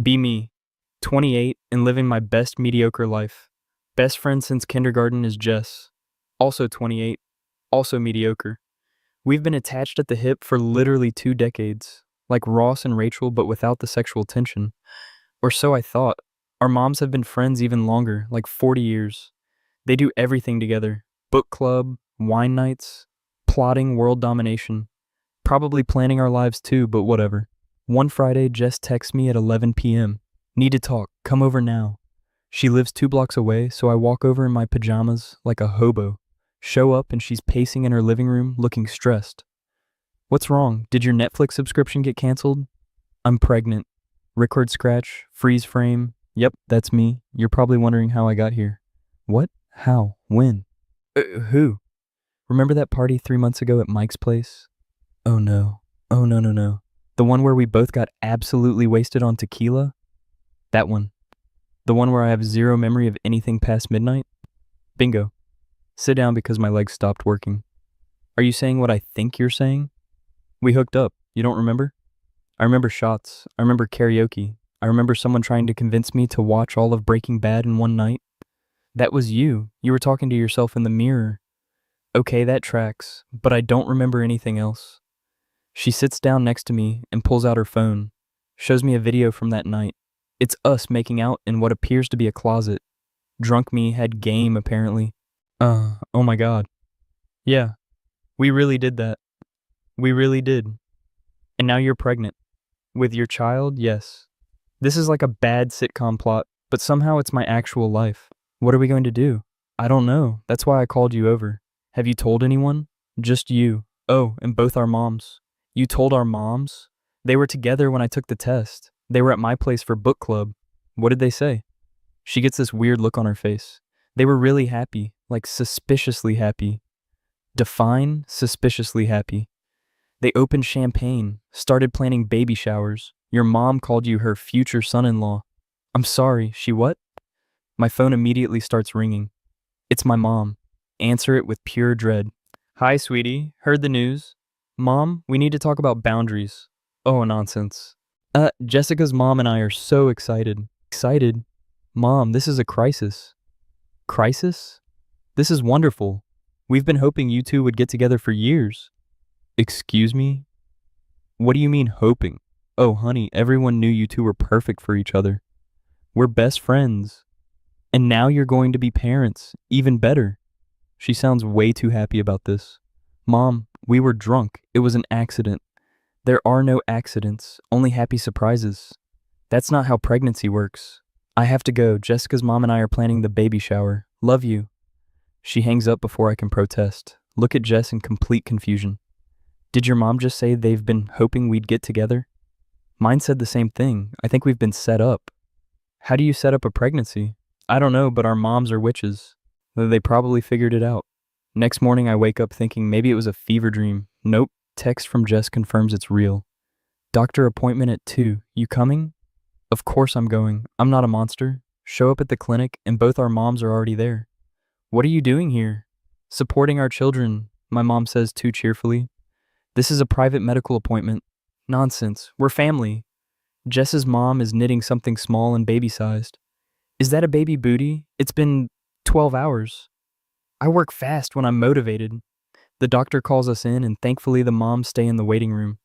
Be me, 28 and living my best mediocre life. Best friend since kindergarten is Jess, also 28, also mediocre. We've been attached at the hip for literally 2 decades, like Ross and Rachel, but without the sexual tension. Or so I thought. Our moms have been friends even longer, like 40 years. They do everything together: book club, wine nights, plotting world domination. Probably planning our lives too, but whatever. One Friday, Jess texts me at 11 p.m. Need to talk, come over now. She lives 2 blocks away, so I walk over in my pajamas like a hobo. Show up and she's pacing in her living room, looking stressed. What's wrong? Did your Netflix subscription get canceled? I'm pregnant. Record scratch, freeze frame. Yep, that's me. You're probably wondering how I got here. What? How? When? Who? Remember that party 3 months ago at Mike's place? Oh no. Oh no, no, no. The one where we both got absolutely wasted on tequila? That one. The one where I have zero memory of anything past midnight? Bingo. Sit down because my legs stopped working. Are you saying what I think you're saying? We hooked up. You don't remember? I remember shots. I remember karaoke. I remember someone trying to convince me to watch all of Breaking Bad in one night. That was you. You were talking to yourself in the mirror. Okay, that tracks, but I don't remember anything else. She sits down next to me and pulls out her phone, shows me a video from that night. It's us making out in what appears to be a closet. Drunk me had game, apparently. Oh my god. Yeah, we really did that. We really did. And now you're pregnant. With your child, yes. This is like a bad sitcom plot, but somehow it's my actual life. What are we going to do? I don't know. That's why I called you over. Have you told anyone? Just you. Oh, and both our moms. You told our moms? They were together when I took the test. They were at my place for book club. What did they say? She gets this weird look on her face. They were really happy, like suspiciously happy. Define suspiciously happy. They opened champagne, started planning baby showers. Your mom called you her future son-in-law. I'm sorry, she what? My phone immediately starts ringing. It's my mom. Answer it with pure dread. Hi, sweetie. Heard the news? Mom, we need to talk about boundaries. Oh, nonsense. Jessica's mom and I are so excited. Excited? Mom, this is a crisis. Crisis? This is wonderful. We've been hoping you two would get together for years. Excuse me? What do you mean hoping? Oh, honey, everyone knew you two were perfect for each other. We're best friends. And now you're going to be parents. Even better. She sounds way too happy about this. Mom, we were drunk. It was an accident. There are no accidents, only happy surprises. That's not how pregnancy works. I have to go. Jessica's mom and I are planning the baby shower. Love you. She hangs up before I can protest. Look at Jess in complete confusion. Did your mom just say they've been hoping we'd get together? Mine said the same thing. I think we've been set up. How do you set up a pregnancy? I don't know, but our moms are witches. They probably figured it out. Next morning I wake up thinking maybe it was a fever dream. Nope. Text from Jess confirms it's real. Doctor appointment at 2. You coming? Of course I'm going. I'm not a monster. Show up at the clinic and both our moms are already there. What are you doing here? Supporting our children, my mom says too cheerfully. This is a private medical appointment. Nonsense. We're family. Jess's mom is knitting something small and baby-sized. Is that a baby booty? It's been 12 hours. I work fast when I'm motivated. The doctor calls us in and thankfully the moms stay in the waiting room.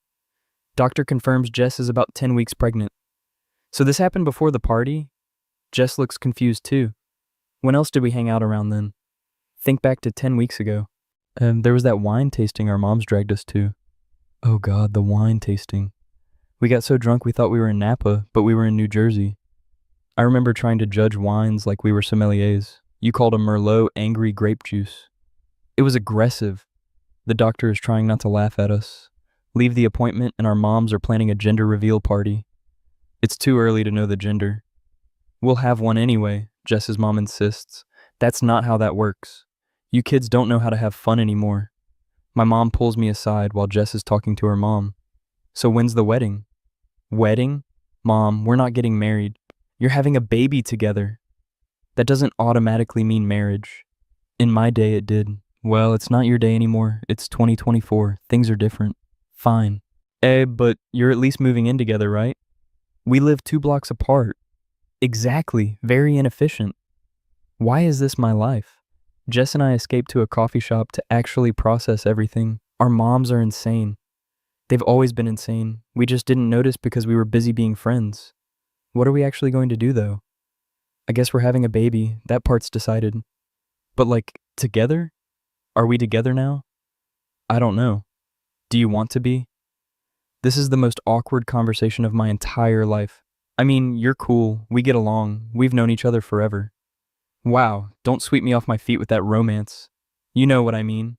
Doctor confirms Jess is about 10 weeks pregnant. So this happened before the party? Jess looks confused too. When else did we hang out around then? Think back to 10 weeks ago. There was that wine tasting our moms dragged us to. Oh God, the wine tasting. We got so drunk we thought we were in Napa, but we were in New Jersey. I remember trying to judge wines like we were sommeliers. You called a Merlot angry grape juice. It was aggressive. The doctor is trying not to laugh at us. Leave the appointment and our moms are planning a gender reveal party. It's too early to know the gender. We'll have one anyway, Jess's mom insists. That's not how that works. You kids don't know how to have fun anymore. My mom pulls me aside while Jess is talking to her mom. So when's the wedding? Wedding? Mom, we're not getting married. You're having a baby together. That doesn't automatically mean marriage. In my day it did. Well, it's not your day anymore. It's 2024. Things are different. Fine. But you're at least moving in together, right? We live 2 blocks apart. Exactly, very inefficient. Why is this my life? Jess and I escaped to a coffee shop to actually process everything. Our moms are insane. They've always been insane. We just didn't notice because we were busy being friends. What are we actually going to do, though? I guess we're having a baby. That part's decided. But, like, together? Are we together now? I don't know. Do you want to be? This is the most awkward conversation of my entire life. I mean, you're cool. We get along. We've known each other forever. Wow, don't sweep me off my feet with that romance. You know what I mean.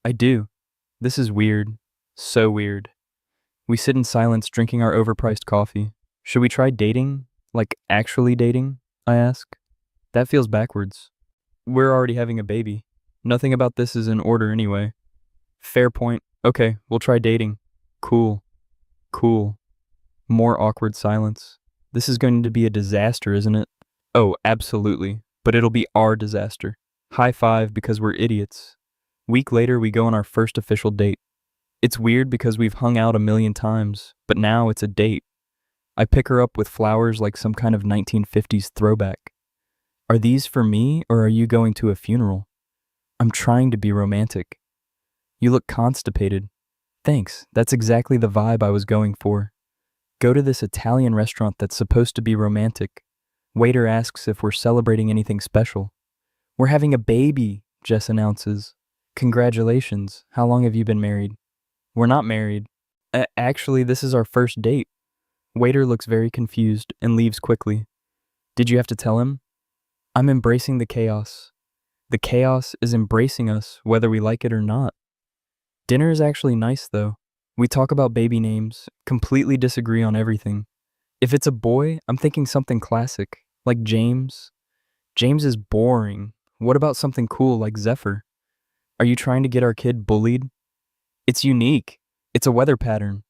I do. This is weird. So weird. We sit in silence drinking our overpriced coffee. Should we try dating? Like, actually dating? I ask. That feels backwards. We're already having a baby. Nothing about this is in order anyway. Fair point. Okay, we'll try dating. Cool. Cool. More awkward silence. This is going to be a disaster, isn't it? Oh, absolutely. But it'll be our disaster. High five because we're idiots. Week later, we go on our first official date. It's weird because we've hung out a million times, but now it's a date. I pick her up with flowers like some kind of 1950s throwback. Are these for me, or are you going to a funeral? I'm trying to be romantic. You look constipated. Thanks, that's exactly the vibe I was going for. Go to this Italian restaurant that's supposed to be romantic. Waiter asks if we're celebrating anything special. We're having a baby, Jess announces. Congratulations, how long have you been married? We're not married. Actually, this is our first date. Waiter looks very confused and leaves quickly. Did you have to tell him? I'm embracing the chaos. The chaos is embracing us, whether we like it or not. Dinner is actually nice, though. We talk about baby names, completely disagree on everything. If it's a boy, I'm thinking something classic, like James. James is boring. What about something cool like Zephyr? Are you trying to get our kid bullied? It's unique. It's a weather pattern.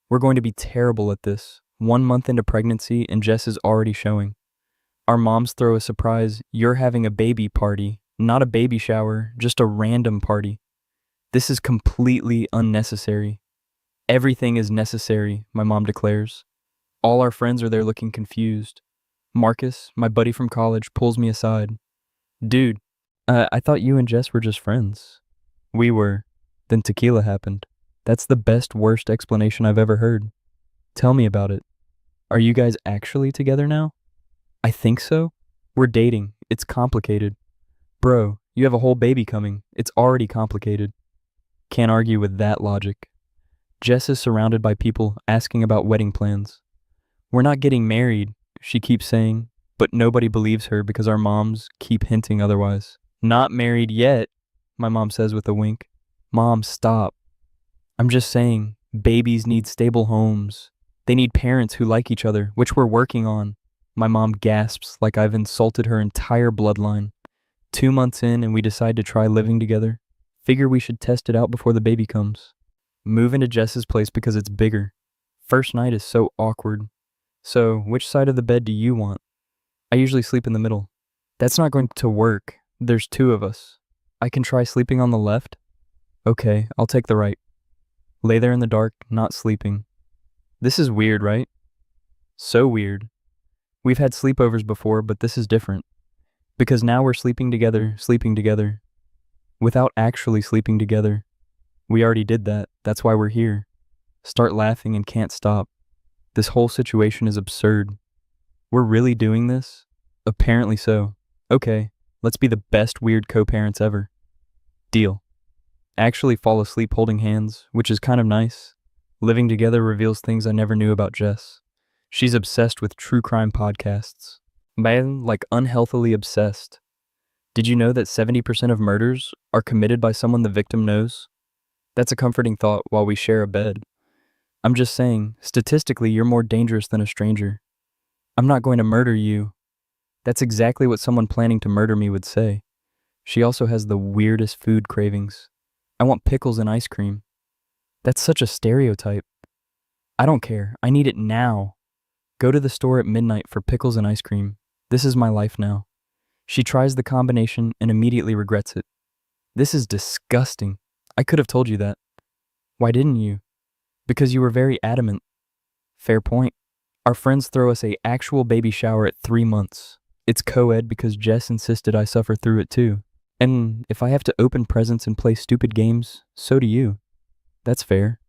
We're going to be terrible at this. 1 month into pregnancy and Jess is already showing. Our moms throw a surprise, you're having a baby party. Not a baby shower, just a random party. This is completely unnecessary. Everything is necessary, my mom declares. All our friends are there looking confused. Marcus, my buddy from college, pulls me aside. Dude, I thought you and Jess were just friends. We were. Then tequila happened. That's the best, worst explanation I've ever heard. Tell me about it. Are you guys actually together now? I think so. We're dating. It's complicated. Bro, you have a whole baby coming. It's already complicated. Can't argue with that logic. Jess is surrounded by people asking about wedding plans. We're not getting married, she keeps saying, but nobody believes her because our moms keep hinting otherwise. Not married yet, my mom says with a wink. Mom, stop. I'm just saying, babies need stable homes. They need parents who like each other, which we're working on. My mom gasps like I've insulted her entire bloodline. 2 months in and we decide to try living together. Figure we should test it out before the baby comes. Move into Jess's place because it's bigger. First night is so awkward. So, which side of the bed do you want? I usually sleep in the middle. That's not going to work. There's 2 of us. I can try sleeping on the left? Okay, I'll take the right. Lay there in the dark, not sleeping. This is weird, right? So weird. We've had sleepovers before, but this is different. Because now we're sleeping together, without actually sleeping together. We already did that. That's why we're here. Start laughing and can't stop. This whole situation is absurd. We're really doing this? Apparently so. Okay, let's be the best weird co-parents ever. Deal. Actually fall asleep holding hands, which is kind of nice. Living together reveals things I never knew about Jess. She's obsessed with true crime podcasts. Man, like unhealthily obsessed. Did you know that 70% of murders are committed by someone the victim knows? That's a comforting thought while we share a bed. I'm just saying, statistically, you're more dangerous than a stranger. I'm not going to murder you. That's exactly what someone planning to murder me would say. She also has the weirdest food cravings. I want pickles and ice cream. That's such a stereotype. I don't care. I need it now. Go to the store at midnight for pickles and ice cream. This is my life now. She tries the combination and immediately regrets it. This is disgusting. I could have told you that. Why didn't you? Because you were very adamant. Fair point. Our friends throw us a actual baby shower at 3 months. It's co-ed because Jess insisted I suffer through it too. And if I have to open presents and play stupid games, so do you. That's fair.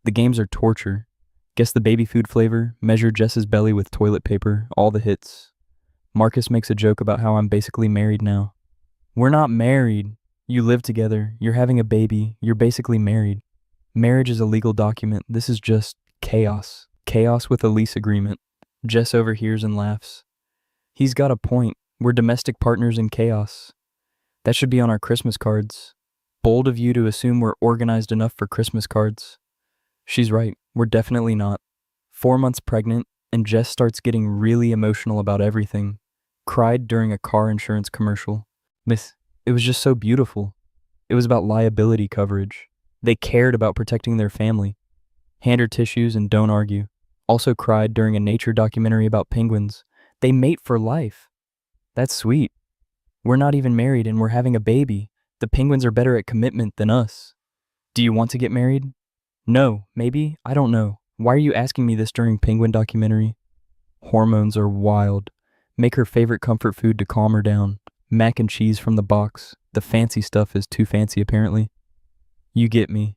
The games are torture. Guess the baby food flavor, measure Jess's belly with toilet paper, all the hits. Marcus makes a joke about how I'm basically married now. We're not married. You live together, you're having a baby, you're basically married. Marriage is a legal document. This is just chaos. Chaos with a lease agreement. Jess overhears and laughs. He's got a point. We're domestic partners in chaos. That should be on our Christmas cards. Bold of you to assume we're organized enough for Christmas cards. She's right, we're definitely not. 4 months pregnant, and Jess starts getting really emotional about everything. Cried during a car insurance commercial. Miss, it was just so beautiful. It was about liability coverage. They cared about protecting their family. Hand her tissues and don't argue. Also cried during a nature documentary about penguins. They mate for life. That's sweet. We're not even married and we're having a baby. The penguins are better at commitment than us. Do you want to get married? No, maybe? I don't know. Why are you asking me this during penguin documentary? Hormones are wild. Make her favorite comfort food to calm her down. Mac and cheese from the box. The fancy stuff is too fancy apparently. You get me.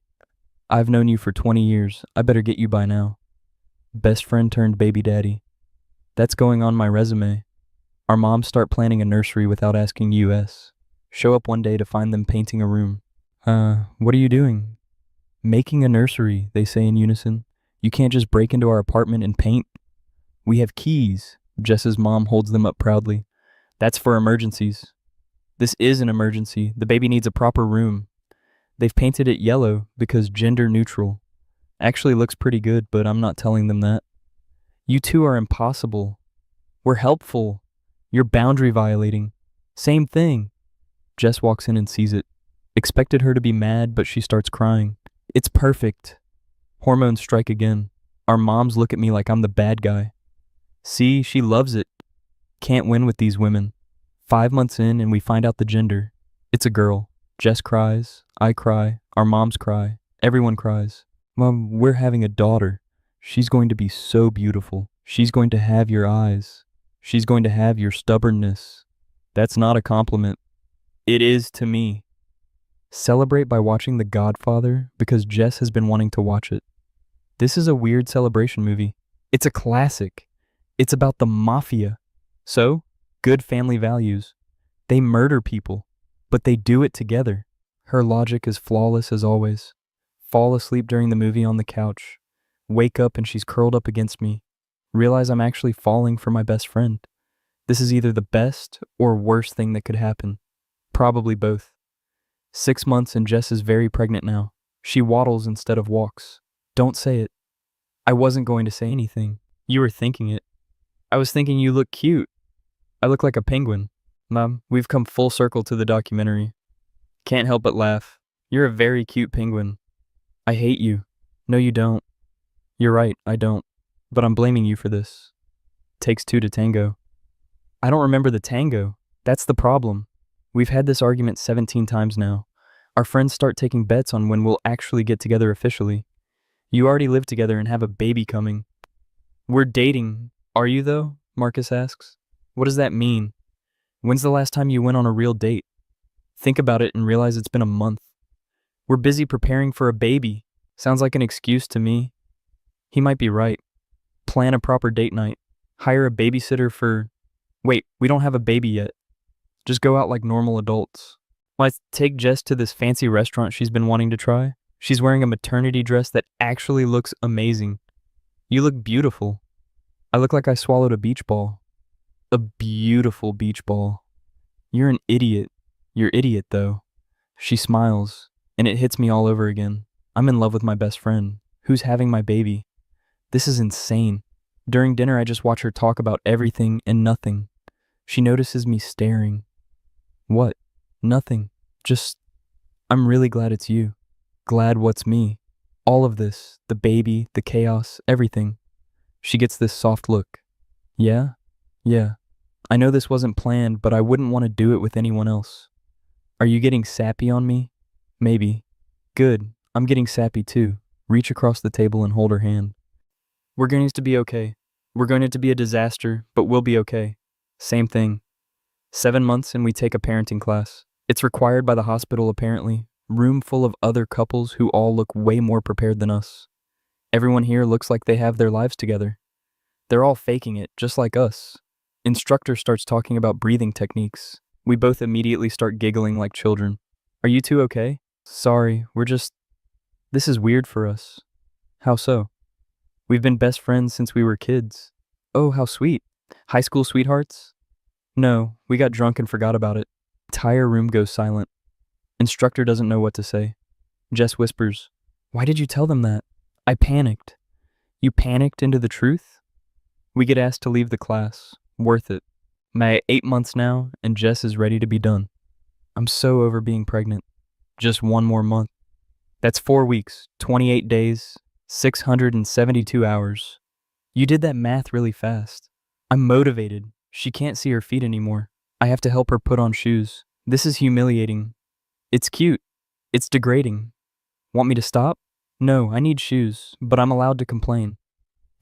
I've known you for 20 years. I better get you by now. Best friend turned baby daddy. That's going on my resume. Our moms start planning a nursery without asking US. Show up one day to find them painting a room. What are you doing? Making a nursery, they say in unison. You can't just break into our apartment and paint. We have keys. Jess's mom holds them up proudly. That's for emergencies. This is an emergency. The baby needs a proper room. They've painted it yellow because gender neutral. Actually looks pretty good, but I'm not telling them that. You two are impossible. We're helpful. You're boundary violating. Same thing. Jess walks in and sees it. Expected her to be mad, but she starts crying. It's perfect. Hormones strike again. Our moms look at me like I'm the bad guy. See, she loves it. Can't win with these women. 5 months in and we find out the gender. It's a girl. Jess cries. I cry. Our moms cry. Everyone cries. Mom, we're having a daughter. She's going to be so beautiful. She's going to have your eyes. She's going to have your stubbornness. That's not a compliment. It is to me. Celebrate by watching The Godfather because Jess has been wanting to watch it. This is a weird celebration movie. It's a classic. It's about the mafia. So, good family values. They murder people, but they do it together. Her logic is flawless as always. Fall asleep during the movie on the couch. Wake up and she's curled up against me. Realize I'm actually falling for my best friend. This is either the best or worst thing that could happen. Probably both. 6 months and Jess is very pregnant now. She waddles instead of walks. Don't say it. I wasn't going to say anything. You were thinking it. I was thinking you look cute. I look like a penguin. Mom, we've come full circle to the documentary. Can't help but laugh. You're a very cute penguin. I hate you. No, you don't. You're right, I don't. But I'm blaming you for this. Takes two to tango. I don't remember the tango. That's the problem. We've had this argument 17 times now. Our friends start taking bets on when we'll actually get together officially. You already live together and have a baby coming. We're dating. Are you though? Marcus asks. What does that mean? When's the last time you went on a real date? Think about it and realize it's been a month. We're busy preparing for a baby. Sounds like an excuse to me. He might be right. Plan a proper date night. Hire a babysitter for... Wait, we don't have a baby yet. Just go out like normal adults. Let's take Jess to this fancy restaurant she's been wanting to try. She's wearing a maternity dress that actually looks amazing. You look beautiful. I look like I swallowed a beach ball. A beautiful beach ball. You're an idiot. You're idiot, though. She smiles, and it hits me all over again. I'm in love with my best friend, who's having my baby. This is insane. During dinner, I just watch her talk about everything and nothing. She notices me staring. What? Nothing. Just, I'm really glad it's you. Glad what's me. All of this, the baby, the chaos, everything. She gets this soft look. Yeah? Yeah. I know this wasn't planned, but I wouldn't want to do it with anyone else. Are you getting sappy on me? Maybe. Good. I'm getting sappy too. Reach across the table and hold her hand. We're going to be okay. We're going to be a disaster, but we'll be okay. Same thing. 7 months and we take a parenting class. It's required by the hospital apparently. Room full of other couples who all look way more prepared than us. Everyone here looks like they have their lives together. They're all faking it, just like us. Instructor starts talking about breathing techniques. We both immediately start giggling like children. Are you two okay? Sorry, this is weird for us. How so? We've been best friends since we were kids. Oh, how sweet. High school sweethearts? No, we got drunk and forgot about it. Entire room goes silent. Instructor doesn't know what to say. Jess whispers, "Why did you tell them that?" I panicked. You panicked into the truth? We get asked to leave the class. Worth it. My 8 months now, and Jess is ready to be done. I'm so over being pregnant. Just 1 more month. That's 4 weeks, 28 days, 672 hours. You did that math really fast. I'm motivated. She can't see her feet anymore. I have to help her put on shoes. This is humiliating. It's cute. It's degrading. Want me to stop? No, I need shoes, but I'm allowed to complain.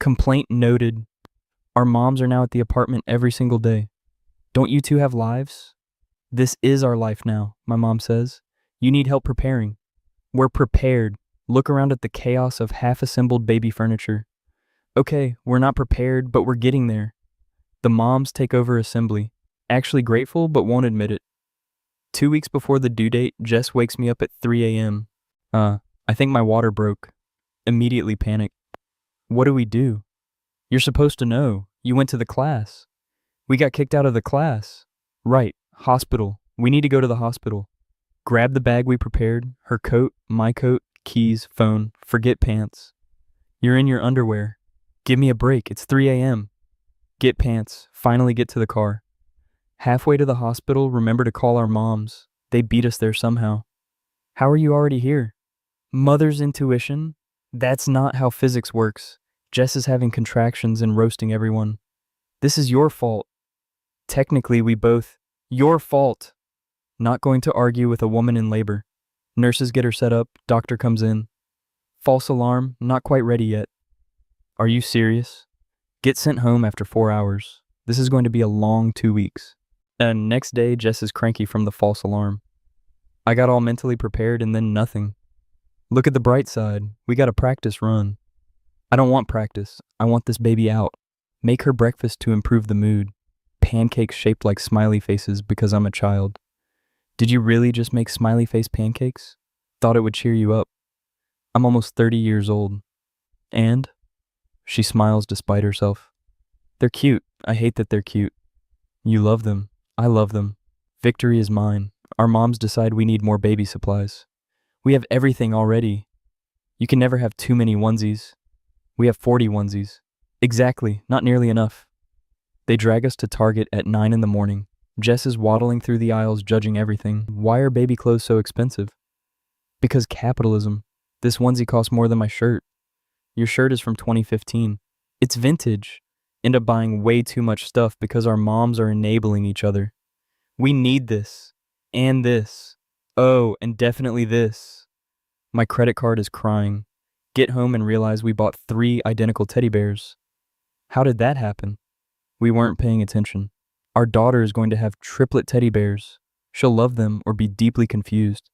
Complaint noted. Our moms are now at the apartment every single day. Don't you two have lives? This is our life now, my mom says. You need help preparing. We're prepared. Look around at the chaos of half-assembled baby furniture. Okay, we're not prepared, but we're getting there. The moms take over assembly. Actually grateful, but won't admit it. 2 weeks before the due date, Jess wakes me up at 3 a.m. I think my water broke. Immediately panic. What do we do? You're supposed to know. You went to the class. We got kicked out of the class. Right, hospital. We need to go to the hospital. Grab the bag we prepared, her coat, my coat, keys, phone, forget pants. You're in your underwear. Give me a break, it's 3 a.m. Get pants, finally get to the car. Halfway to the hospital, remember to call our moms. They beat us there somehow. How are you already here? Mother's intuition? That's not how physics works. Jess is having contractions and roasting everyone. This is your fault. Technically, Your fault. Not going to argue with a woman in labor. Nurses get her set up, doctor comes in. False alarm, not quite ready yet. Are you serious? Get sent home after 4 hours. This is going to be a long 2 weeks. And next day, Jess is cranky from the false alarm. I got all mentally prepared and then nothing. Look at the bright side. We got a practice run. I don't want practice. I want this baby out. Make her breakfast to improve the mood. Pancakes shaped like smiley faces because I'm a child. Did you really just make smiley face pancakes? Thought it would cheer you up. I'm almost 30 years old. And? She smiles despite herself. They're cute. I hate that they're cute. You love them. I love them. Victory is mine. Our moms decide we need more baby supplies. We have everything already. You can never have too many onesies. We have 40 onesies. Exactly, not nearly enough. They drag us to Target at 9 in the morning. Jess is waddling through the aisles judging everything. Why are baby clothes so expensive? Because capitalism. This onesie costs more than my shirt. Your shirt is from 2015. It's vintage. End up buying way too much stuff because our moms are enabling each other. We need this. And this. Oh, and definitely this. My credit card is crying. Get home and realize we bought 3 identical teddy bears. How did that happen? We weren't paying attention. Our daughter is going to have triplet teddy bears. She'll love them or be deeply confused.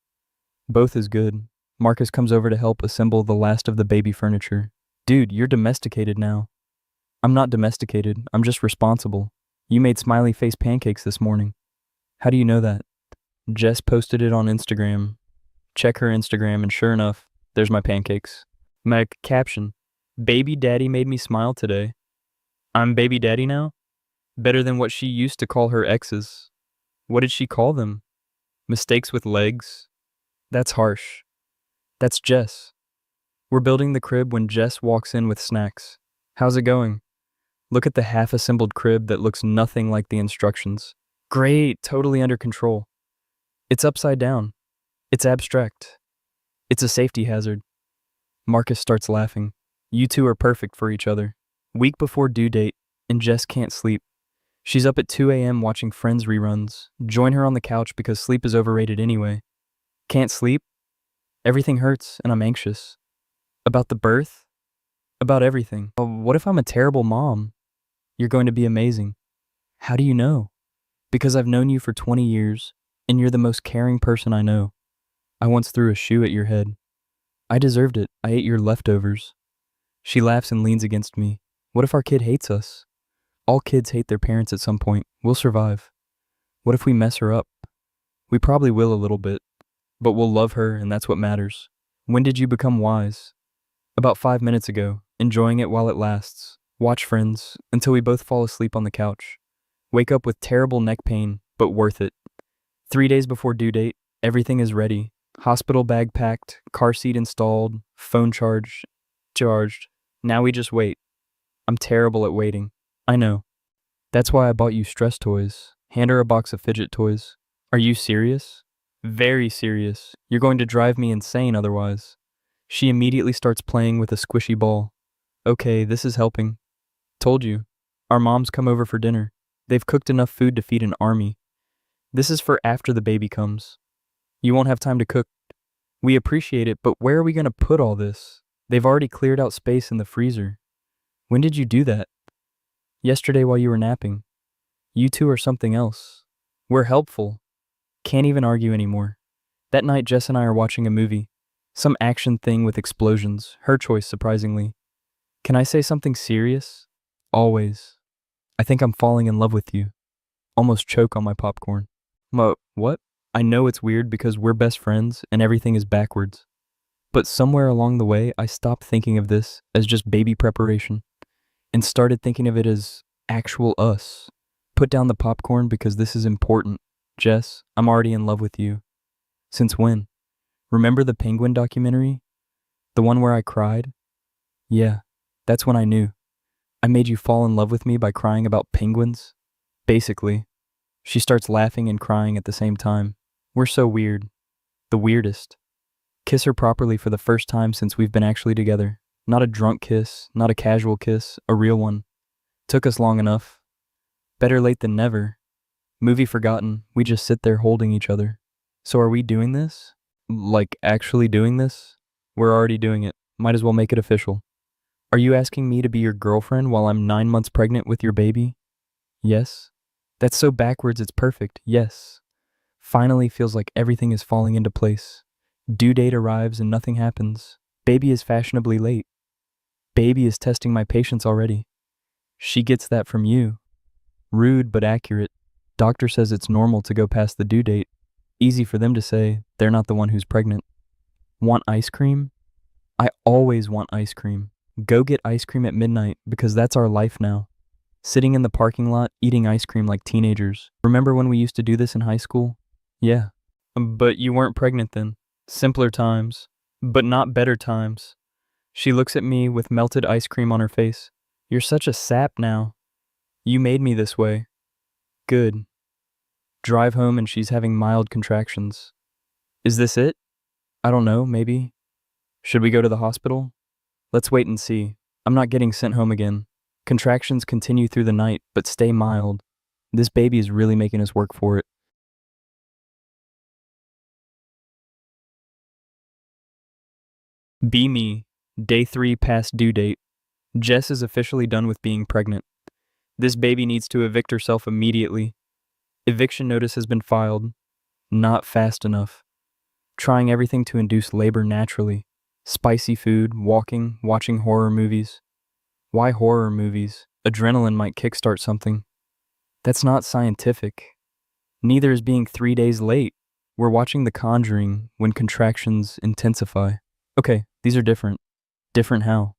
Both is good. Marcus comes over to help assemble the last of the baby furniture. Dude, you're domesticated now. I'm not domesticated. I'm just responsible. You made smiley face pancakes this morning. How do you know that? Jess posted it on Instagram. Check her Instagram and sure enough, there's my pancakes. My caption, baby daddy made me smile today. I'm baby daddy now? Better than what she used to call her exes. What did she call them? Mistakes with legs? That's harsh. That's Jess. We're building the crib when Jess walks in with snacks. How's it going? Look at the half-assembled crib that looks nothing like the instructions. Great, totally under control. It's upside down. It's abstract. It's a safety hazard. Marcus starts laughing. You two are perfect for each other. Week before due date, and Jess can't sleep. She's up at 2 a.m. watching Friends reruns. Join her on the couch because sleep is overrated anyway. Can't sleep? Everything hurts, and I'm anxious. About the birth? About everything. What if I'm a terrible mom? You're going to be amazing. How do you know? Because I've known you for 20 years, and you're the most caring person I know. I once threw a shoe at your head. I deserved it. I ate your leftovers. She laughs and leans against me. What if our kid hates us? All kids hate their parents at some point. We'll survive. What if we mess her up? We probably will a little bit, but we'll love her, and that's what matters. When did you become wise? About 5 minutes ago, enjoying it while it lasts. Watch Friends until we both fall asleep on the couch. Wake up with terrible neck pain, but worth it. 3 days before due date, everything is ready. Hospital bag packed, car seat installed, phone charged. Now we just wait. I'm terrible at waiting. I know. That's why I bought you stress toys. Hand her a box of fidget toys. Are you serious? Very serious. You're going to drive me insane otherwise. She immediately starts playing with a squishy ball. Okay, this is helping. Told you. Our moms come over for dinner. They've cooked enough food to feed an army. This is for after the baby comes. You won't have time to cook. We appreciate it, but where are we going to put all this? They've already cleared out space in the freezer. When did you do that? Yesterday while you were napping. You two are something else. We're helpful. Can't even argue anymore. That night Jess and I are watching a movie. Some action thing with explosions. Her choice, surprisingly. Can I say something serious? Always. I think I'm falling in love with you. Almost choke on my popcorn. What? I know it's weird because we're best friends and everything is backwards. But somewhere along the way, I stopped thinking of this as just baby preparation and started thinking of it as actual us. Put down the popcorn because this is important. Jess, I'm already in love with you. Since when? Remember the penguin documentary? The one where I cried? Yeah, that's when I knew. I made you fall in love with me by crying about penguins? Basically. She starts laughing and crying at the same time. We're so weird. The weirdest. Kiss her properly for the first time since we've been actually together. Not a drunk kiss, not a casual kiss, a real one. Took us long enough. Better late than never. Movie forgotten, we just sit there holding each other. So are we doing this? Like actually doing this? We're already doing it. Might as well make it official. Are you asking me to be your girlfriend while I'm 9 months pregnant with your baby? Yes. That's so backwards it's perfect, yes. Finally feels like everything is falling into place. Due date arrives and nothing happens. Baby is fashionably late. Baby is testing my patience already. She gets that from you. Rude but accurate. Doctor says it's normal to go past the due date. Easy for them to say, they're not the one who's pregnant. Want ice cream? I always want ice cream. Go get ice cream at midnight because that's our life now. Sitting in the parking lot, eating ice cream like teenagers. Remember when we used to do this in high school? Yeah. But you weren't pregnant then. Simpler times. But not better times. She looks at me with melted ice cream on her face. You're such a sap now. You made me this way. Good. Drive home and she's having mild contractions. Is this it? I don't know, maybe. Should we go to the hospital? Let's wait and see. I'm not getting sent home again. Contractions continue through the night, but stay mild. This baby is really making us work for it. Be me. Day 3 past due date. Jess is officially done with being pregnant. This baby needs to evict herself immediately. Eviction notice has been filed. Not fast enough. Trying everything to induce labor naturally. Spicy food, walking, watching horror movies. Why horror movies? Adrenaline might kickstart something. That's not scientific. Neither is being 3 days late. We're watching The Conjuring when contractions intensify. Okay, these are different. Different how?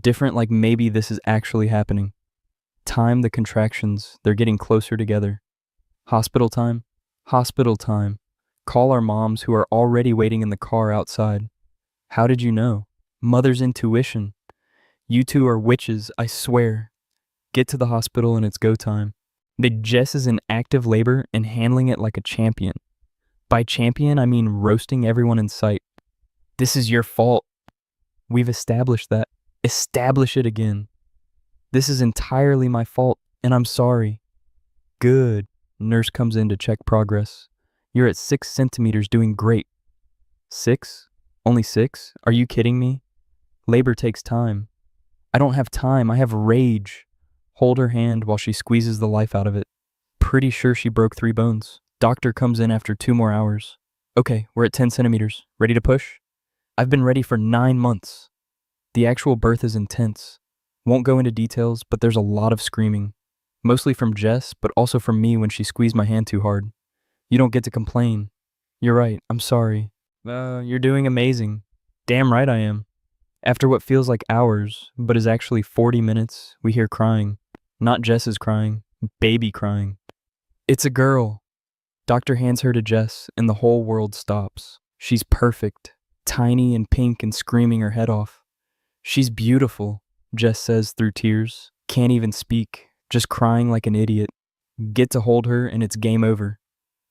Different like maybe this is actually happening. Time the contractions, they're getting closer together. Hospital time? Hospital time. Call our moms who are already waiting in the car outside. How did you know? Mother's intuition. You two are witches, I swear. Get to the hospital and it's go time. The Jess is in active labor and handling it like a champion. By champion, I mean roasting everyone in sight. This is your fault. We've established that. Establish it again. This is entirely my fault, and I'm sorry. Good. Nurse comes in to check progress. You're at 6 centimeters doing great. 6? Only 6? Are you kidding me? Labor takes time. I don't have time, I have rage. Hold her hand while she squeezes the life out of it. Pretty sure she broke 3 bones. Doctor comes in after 2 more hours. Okay, we're at 10 centimeters. Ready to push? I've been ready for 9 months. The actual birth is intense. Won't go into details, but there's a lot of screaming. Mostly from Jess, but also from me when she squeezed my hand too hard. You don't get to complain. You're right, I'm sorry. You're doing amazing. Damn right I am. After what feels like hours, but is actually 40 minutes, we hear crying. Not Jess's crying, baby crying. It's a girl. Doctor hands her to Jess, and the whole world stops. She's perfect, tiny and pink and screaming her head off. She's beautiful, Jess says through tears. Can't even speak, just crying like an idiot. Get to hold her and it's game over.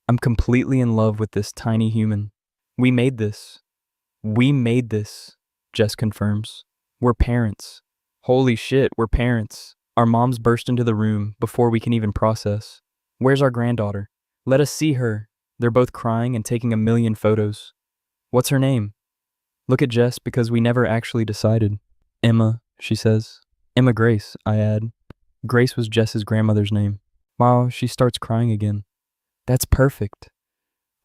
I'm completely in love with this tiny human. We made this. We made this, Jess confirms. We're parents. Holy shit, we're parents. Our moms burst into the room before we can even process. Where's our granddaughter? Let us see her. They're both crying and taking a million photos. What's her name? Look at Jess because we never actually decided. Emma, she says. Emma Grace, I add. Grace was Jess's grandmother's name. Wow, she starts crying again. That's perfect.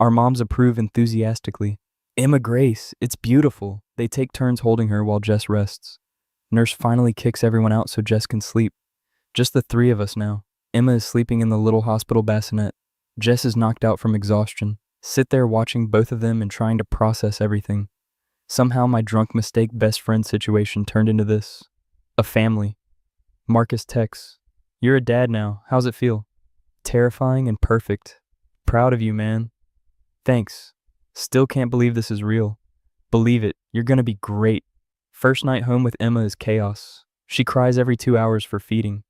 Our moms approve enthusiastically. Emma Grace, it's beautiful. They take turns holding her while Jess rests. Nurse finally kicks everyone out so Jess can sleep. Just the 3 of us now. Emma is sleeping in the little hospital bassinet. Jess is knocked out from exhaustion. Sit there watching both of them and trying to process everything. Somehow my drunk mistake best friend situation turned into this. A family. Marcus texts. You're a dad now. How's it feel? Terrifying and perfect. Proud of you, man. Thanks. Still can't believe this is real. Believe it, you're gonna be great. First night home with Emma is chaos. She cries every 2 hours for feeding.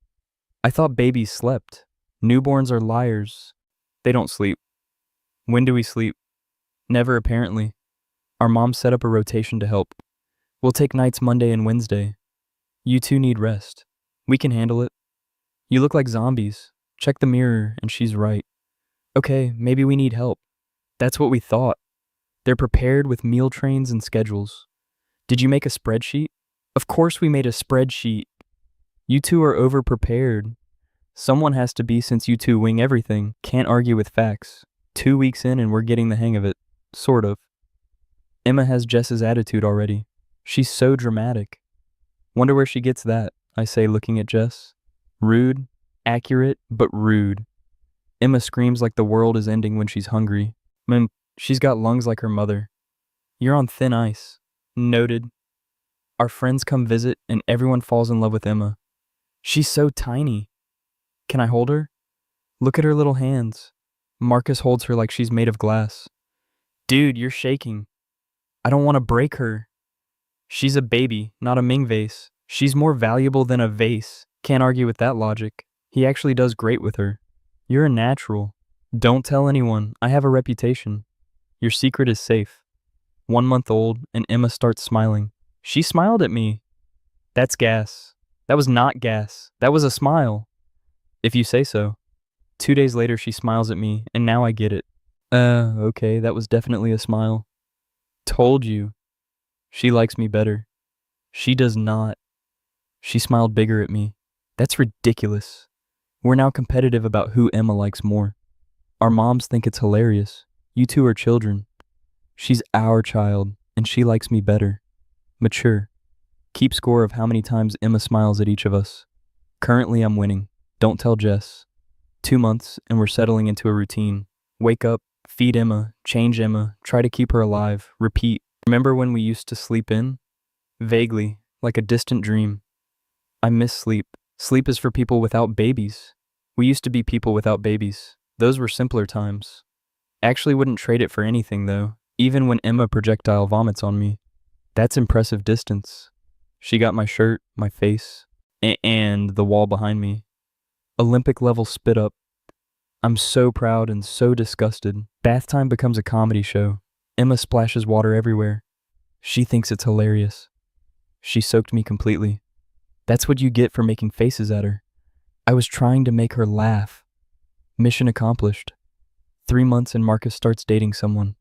I thought babies slept. Newborns are liars. They don't sleep. When do we sleep? Never, apparently. Our mom set up a rotation to help. We'll take nights Monday and Wednesday. You two need rest. We can handle it. You look like zombies. Check the mirror, and she's right. Okay, maybe we need help. That's what we thought. They're prepared with meal trains and schedules. Did you make a spreadsheet? Of course we made a spreadsheet. You two are over-prepared. Someone has to be since you two wing everything. Can't argue with facts. 2 weeks in and we're getting the hang of it. Sort of. Emma has Jess's attitude already. She's so dramatic. Wonder where she gets that, I say looking at Jess. Rude, accurate, but rude. Emma screams like the world is ending when she's hungry. She's got lungs like her mother. You're on thin ice. Noted. Our friends come visit and everyone falls in love with Emma. She's so tiny. Can I hold her? Look at her little hands. Marcus holds her like she's made of glass. Dude, you're shaking. I don't want to break her. She's a baby, not a Ming vase. She's more valuable than a vase. Can't argue with that logic. He actually does great with her. You're a natural. Don't tell anyone. I have a reputation. Your secret is safe. 1 month old, and Emma starts smiling. She smiled at me. That's gas. That was not gas. That was a smile. If you say so. 2 days later, she smiles at me, and now I get it. Okay, that was definitely a smile. Told you. She likes me better. She does not. She smiled bigger at me. That's ridiculous. We're now competitive about who Emma likes more. Our moms think it's hilarious. You two are children. She's our child, and she likes me better. Mature. Keep score of how many times Emma smiles at each of us. Currently, I'm winning. Don't tell Jess. 2 months, and we're settling into a routine. Wake up, feed Emma, change Emma, try to keep her alive, repeat. Remember when we used to sleep in? Vaguely, like a distant dream. I miss sleep. Sleep is for people without babies. We used to be people without babies. Those were simpler times. Actually wouldn't trade it for anything, though, even when Emma projectile vomits on me. That's impressive distance. She got my shirt, my face, and the wall behind me. Olympic-level spit up. I'm so proud and so disgusted. Bath time becomes a comedy show. Emma splashes water everywhere. She thinks it's hilarious. She soaked me completely. That's what you get for making faces at her. I was trying to make her laugh. Mission accomplished. 3 months and Marcus starts dating someone.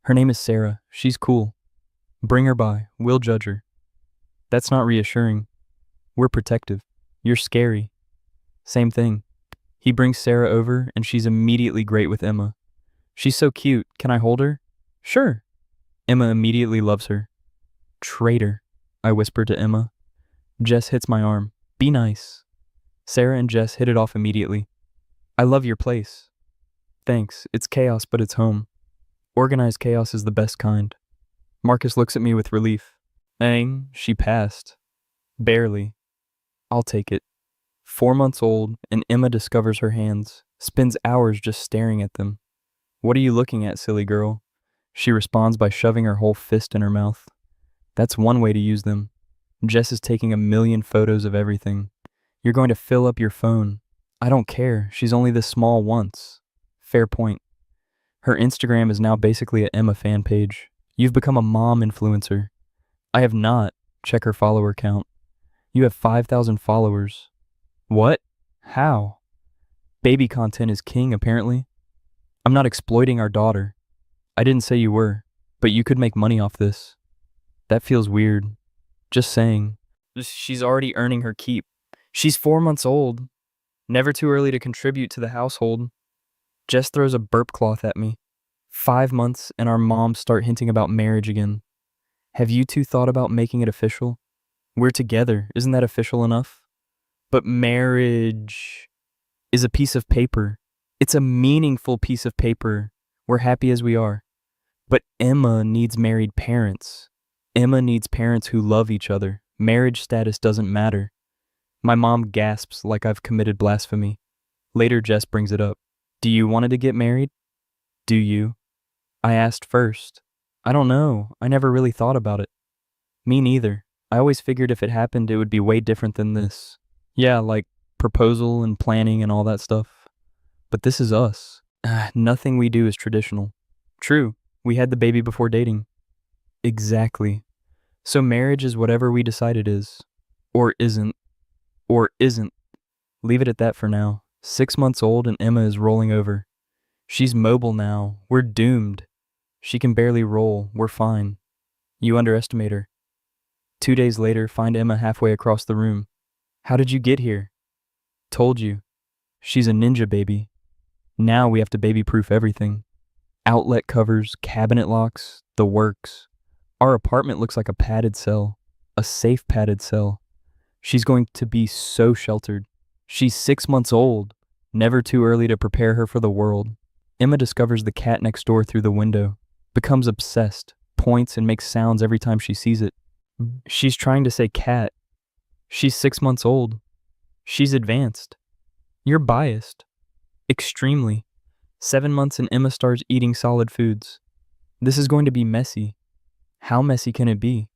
Her name is Sarah. She's cool. Bring her by. We'll judge her. That's not reassuring. We're protective. You're scary. Same thing. He brings Sarah over, and she's immediately great with Emma. She's so cute. Can I hold her? Sure. Emma immediately loves her. Traitor, I whisper to Emma. Jess hits my arm. Be nice. Sarah and Jess hit it off immediately. I love your place. Thanks. It's chaos, but it's home. Organized chaos is the best kind. Marcus looks at me with relief. Dang, she passed. Barely. I'll take it. 4 months old, and Emma discovers her hands, spends hours just staring at them. What are you looking at, silly girl? She responds by shoving her whole fist in her mouth. That's one way to use them. Jess is taking 1,000,000 photos of everything. You're going to fill up your phone. I don't care. She's only this small once. Fair point. Her Instagram is now basically an Emma fan page. You've become a mom influencer. I have not. Check her follower count. You have 5,000 followers. What? How? Baby content is king, apparently. I'm not exploiting our daughter. I didn't say you were, but you could make money off this. That feels weird. Just saying. She's already earning her keep. She's 4 months old. Never too early to contribute to the household. Jess throws a burp cloth at me. 5 months and our moms start hinting about marriage again. Have you two thought about making it official? We're together. Isn't that official enough? But marriage is a piece of paper. It's a meaningful piece of paper. We're happy as we are. But Emma needs married parents. Emma needs parents who love each other. Marriage status doesn't matter. My mom gasps like I've committed blasphemy. Later, Jess brings it up. Do you want to get married? Do you? I asked first. I don't know. I never really thought about it. Me neither. I always figured if it happened, it would be way different than this. Yeah, like proposal and planning and all that stuff. But this is us. Nothing we do is traditional. True, we had the baby before dating. Exactly. So marriage is whatever we decide it is. Or isn't. Or isn't. Leave it at that for now. 6 months old and Emma is rolling over. She's mobile now. We're doomed. She can barely roll. We're fine. You underestimate her. 2 days later, find Emma halfway across the room. How did you get here? Told you. She's a ninja baby. Now we have to baby-proof everything. Outlet covers, cabinet locks, the works. Our apartment looks like a padded cell. A safe padded cell. She's going to be so sheltered. She's 6 months old. Never too early to prepare her for the world. Emma discovers the cat next door through the window. Becomes obsessed. Points and makes sounds every time she sees it. She's trying to say cat. She's 6 months old. She's advanced. You're biased. Extremely. 7 months and Emma starts eating solid foods. This is going to be messy. How messy can it be?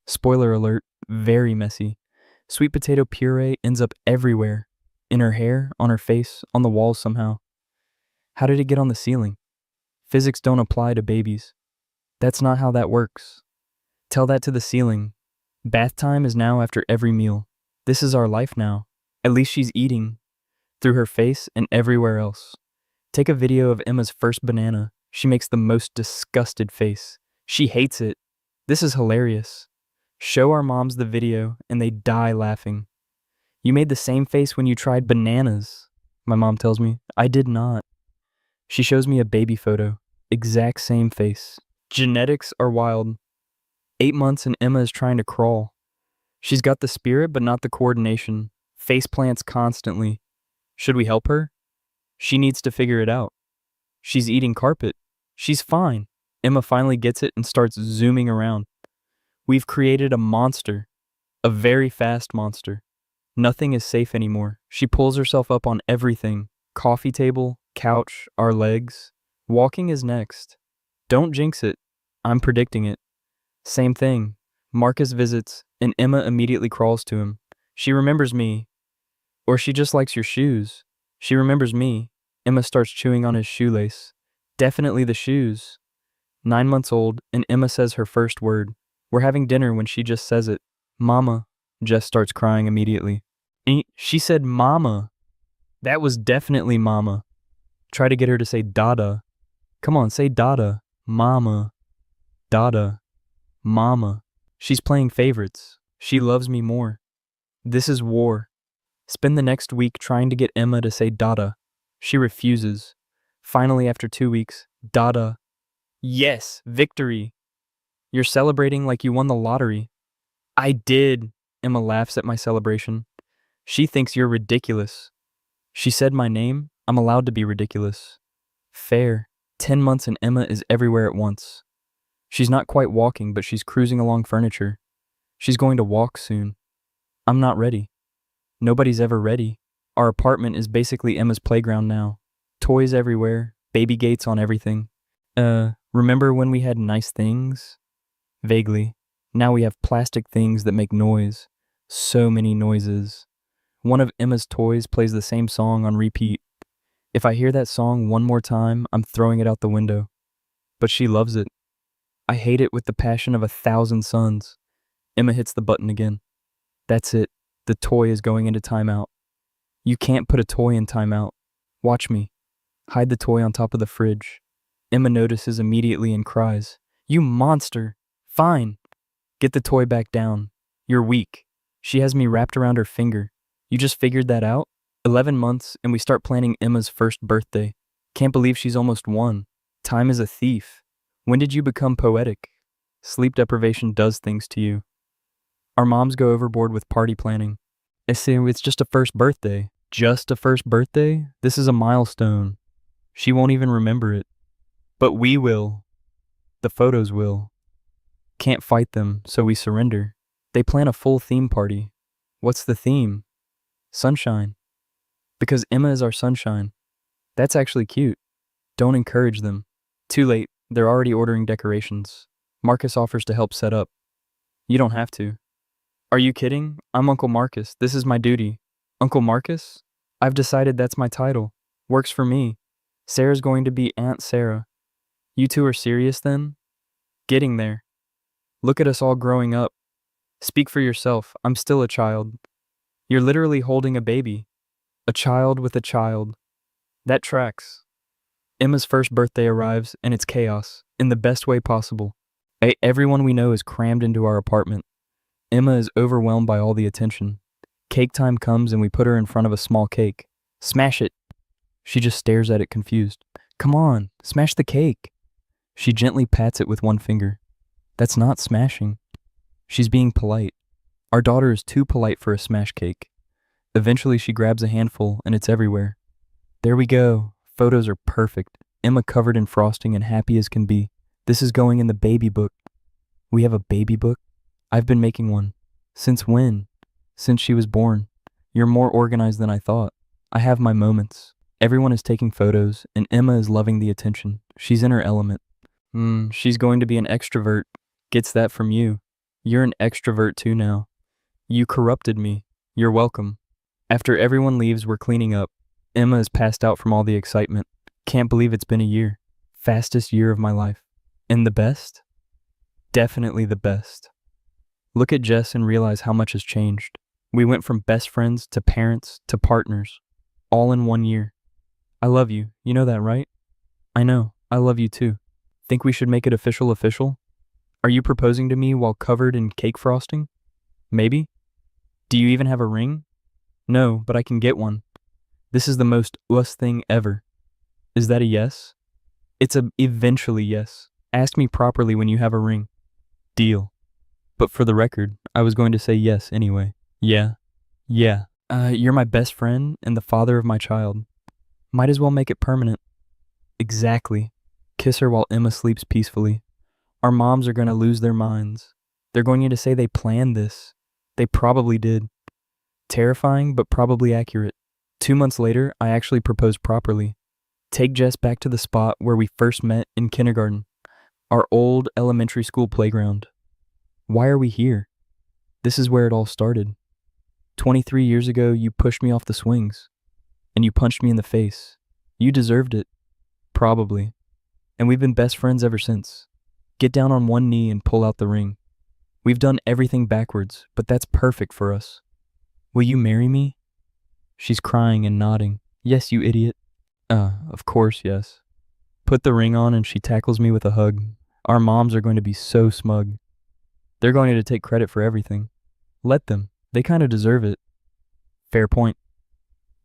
Spoiler alert, very messy. Sweet potato puree ends up everywhere. In her hair, on her face, on the walls somehow. How did it get on the ceiling? Physics don't apply to babies. That's not how that works. Tell that to the ceiling. Bath time is now after every meal. This is our life now. At least she's eating. Through her face and everywhere else. Take a video of Emma's first banana. She makes the most disgusted face. She hates it. This is hilarious. Show our moms the video and they die laughing. You made the same face when you tried bananas, my mom tells me. I did not. She shows me a baby photo. Exact same face. Genetics are wild. 8 months and Emma is trying to crawl. She's got the spirit but not the coordination. Face plants constantly. Should we help her? She needs to figure it out. She's eating carpet. She's fine. Emma finally gets it and starts zooming around. We've created a monster. A very fast monster. Nothing is safe anymore. She pulls herself up on everything. Coffee table, couch, our legs. Walking is next. Don't jinx it. I'm predicting it. Same thing. Marcus visits, and Emma immediately crawls to him. She remembers me. Or she just likes your shoes. She remembers me. Emma starts chewing on his shoelace. Definitely the shoes. 9 months old, and Emma says her first word. We're having dinner when she just says it. Mama. Jess starts crying immediately. She said mama. That was definitely mama. Try to get her to say dada. Come on, say dada. Mama. Dada. Mama. She's playing favorites. She loves me more. This is war. Spend the next week trying to get Emma to say Dada. She refuses. Finally, after 2 weeks, Dada. Yes, victory. You're celebrating like you won the lottery. I did. Emma laughs at my celebration. She thinks you're ridiculous. She said my name. I'm allowed to be ridiculous. Fair. 10 months and Emma is everywhere at once. She's not quite walking, but she's cruising along furniture. She's going to walk soon. I'm not ready. Nobody's ever ready. Our apartment is basically Emma's playground now. Toys everywhere, baby gates on everything. Remember when we had nice things? Vaguely. Now we have plastic things that make noise. So many noises. One of Emma's toys plays the same song on repeat. If I hear that song one more time, I'm throwing it out the window. But she loves it. I hate it with the passion of 1,000 suns. Emma hits the button again. That's it. The toy is going into timeout. You can't put a toy in timeout. Watch me. Hide the toy on top of the fridge. Emma notices immediately and cries, "You monster! Fine. Get the toy back down. You're weak." She has me wrapped around her finger. You just figured that out? 11 months and we start planning Emma's first birthday. Can't believe she's almost 1. Time is a thief. When did you become poetic? Sleep deprivation does things to you. Our moms go overboard with party planning. It's just a first birthday. Just a first birthday? This is a milestone. She won't even remember it. But we will. The photos will. Can't fight them, so we surrender. They plan a full theme party. What's the theme? Sunshine. Because Emma is our sunshine. That's actually cute. Don't encourage them. Too late, they're already ordering decorations. Marcus offers to help set up. You don't have to. Are you kidding? I'm Uncle Marcus. This is my duty. Uncle Marcus? I've decided that's my title. Works for me. Sarah's going to be Aunt Sarah. You two are serious then? Getting there. Look at us all growing up. Speak for yourself. I'm still a child. You're literally holding a baby. A child with a child. That tracks. Emma's first birthday arrives and it's chaos, in the best way possible. Everyone we know is crammed into our apartment. Emma is overwhelmed by all the attention. Cake time comes and we put her in front of a small cake. Smash it. She just stares at it confused. Come on, smash the cake. She gently pats it with one finger. That's not smashing. She's being polite. Our daughter is too polite for a smash cake. Eventually she grabs a handful and it's everywhere. There we go. Photos are perfect. Emma covered in frosting and happy as can be. This is going in the baby book. We have a baby book? I've been making one. Since when? Since she was born. You're more organized than I thought. I have my moments. Everyone is taking photos and Emma is loving the attention. She's in her element. She's going to be an extrovert. Gets that from you. You're an extrovert too now. You corrupted me. You're welcome. After everyone leaves, we're cleaning up. Emma is passed out from all the excitement. Can't believe it's been a year. Fastest year of my life. And the best? Definitely the best. Look at Jess and realize how much has changed. We went from best friends to parents to partners. All in 1 year. I love you. You know that, right? I know. I love you too. Think we should make it official? Are you proposing to me while covered in cake frosting? Maybe? Do you even have a ring? No, but I can get one. This is the most us thing ever. Is that a yes? It's a eventually yes. Ask me properly when you have a ring. Deal. But for the record, I was going to say yes anyway. Yeah. You're my best friend and the father of my child. Might as well make it permanent. Exactly. Kiss her while Emma sleeps peacefully. Our moms are going to lose their minds. They're going to say they planned this. They probably did. Terrifying, but probably accurate. 2 months later, I actually proposed properly. Take Jess back to the spot where we first met in kindergarten. Our old elementary school playground. Why are we here? This is where it all started. 23 years ago, you pushed me off the swings. And you punched me in the face. You deserved it. Probably. And we've been best friends ever since. Get down on one knee and pull out the ring. We've done everything backwards, but that's perfect for us. Will you marry me? She's crying and nodding. Yes, you idiot. Of course, yes. Put the ring on and she tackles me with a hug. Our moms are going to be so smug. They're going to take credit for everything. Let them. They kind of deserve it. Fair point.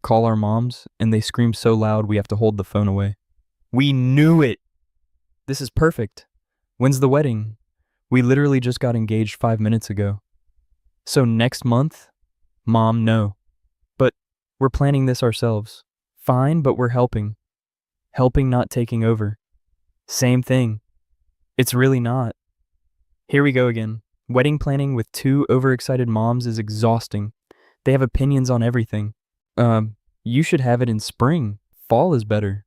Call our moms, and they scream so loud we have to hold the phone away. We knew it! This is perfect. When's the wedding? We literally just got engaged 5 minutes ago. So next month? Mom, no. But we're planning this ourselves. Fine, but we're helping. Helping, not taking over. Same thing. It's really not. Here we go again. Wedding planning with 2 overexcited moms is exhausting. They have opinions on everything. You should have it in spring. Fall is better.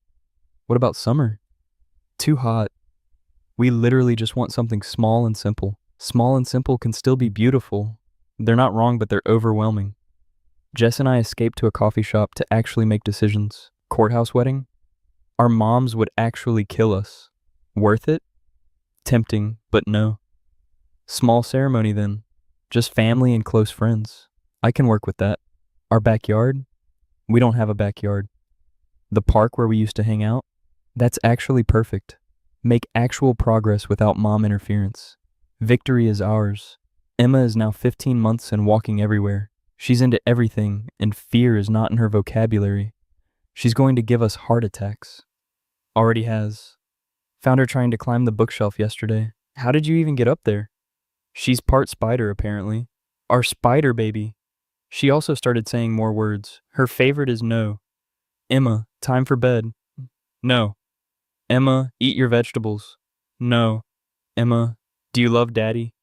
What about summer? Too hot. We literally just want something small and simple. Small and simple can still be beautiful. They're not wrong, but they're overwhelming. Jess and I escaped to a coffee shop to actually make decisions. Courthouse wedding? Our moms would actually kill us. Worth it? Tempting, but no. Small ceremony then. Just family and close friends. I can work with that. Our backyard? We don't have a backyard. The park where we used to hang out? That's actually perfect. Make actual progress without mom interference. Victory is ours. Emma is now 15 months and walking everywhere. She's into everything, and fear is not in her vocabulary. She's going to give us heart attacks. Already has. Found her trying to climb the bookshelf yesterday. How did you even get up there? She's part spider, apparently. Our spider baby. She also started saying more words. Her favorite is no. Emma, time for bed. No. Emma, eat your vegetables. No. Emma, do you love daddy?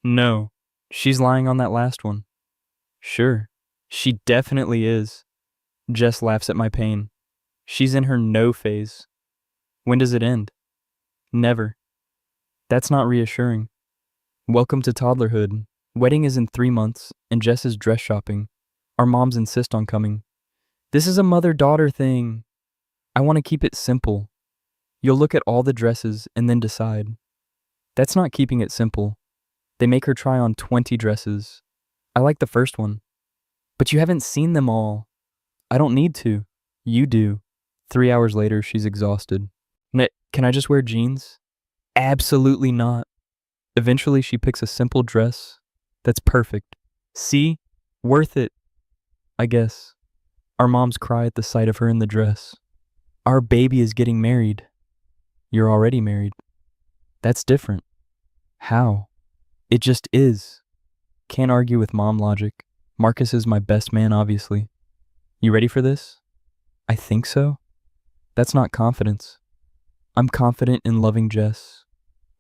No. She's lying on that last one. Sure. She definitely is. Jess laughs at my pain. She's in her no phase. When does it end? Never. That's not reassuring. Welcome to toddlerhood. Wedding is in 3 months, and Jess is dress shopping. Our moms insist on coming. This is a mother-daughter thing. I want to keep it simple. You'll look at all the dresses and then decide. That's not keeping it simple. They make her try on 20 dresses. I like the first one. But you haven't seen them all. I don't need to. You do. 3 hours later, she's exhausted. Can I just wear jeans? Absolutely not. Eventually, she picks a simple dress that's perfect. See? Worth it. I guess. Our moms cry at the sight of her in the dress. Our baby is getting married. You're already married. That's different. How? It just is. Can't argue with mom logic. Marcus is my best man, obviously. You ready for this? I think so. That's not confidence. I'm confident in loving Jess.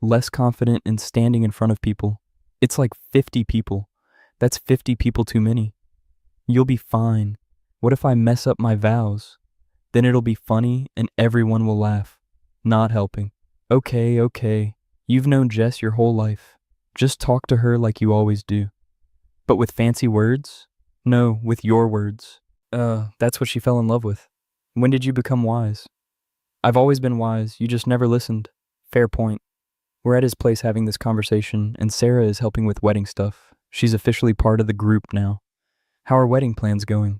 Less confident in standing in front of people. It's like 50 people. That's 50 people too many. You'll be fine. What if I mess up my vows? Then it'll be funny and everyone will laugh. Not helping. Okay. You've known Jess your whole life. Just talk to her like you always do. But with fancy words? No, with your words. That's what she fell in love with. When did you become wise? I've always been wise, you just never listened. Fair point. We're at his place having this conversation, and Sarah is helping with wedding stuff. She's officially part of the group now. How are wedding plans going?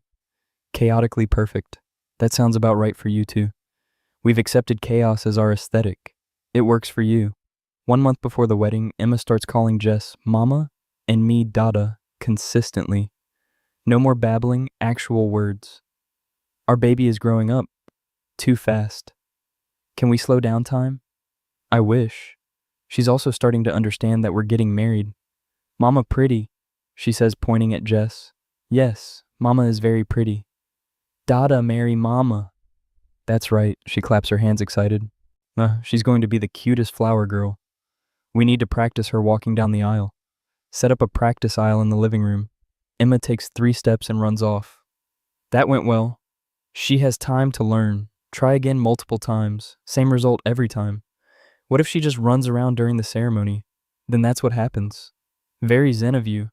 Chaotically perfect. That sounds about right for you two. We've accepted chaos as our aesthetic. It works for you. 1 month before the wedding, Emma starts calling Jess Mama and me Dada consistently. No more babbling, actual words. Our baby is growing up. Too fast. Can we slow down time? I wish. She's also starting to understand that we're getting married. Mama pretty, she says, pointing at Jess. Yes, Mama is very pretty. Dada marry Mama. That's right, she claps her hands excited. She's going to be the cutest flower girl. We need to practice her walking down the aisle. Set up a practice aisle in the living room. Emma takes 3 steps and runs off. That went well. She has time to learn. Try again multiple times. Same result every time. What if she just runs around during the ceremony? Then that's what happens. Very zen of you.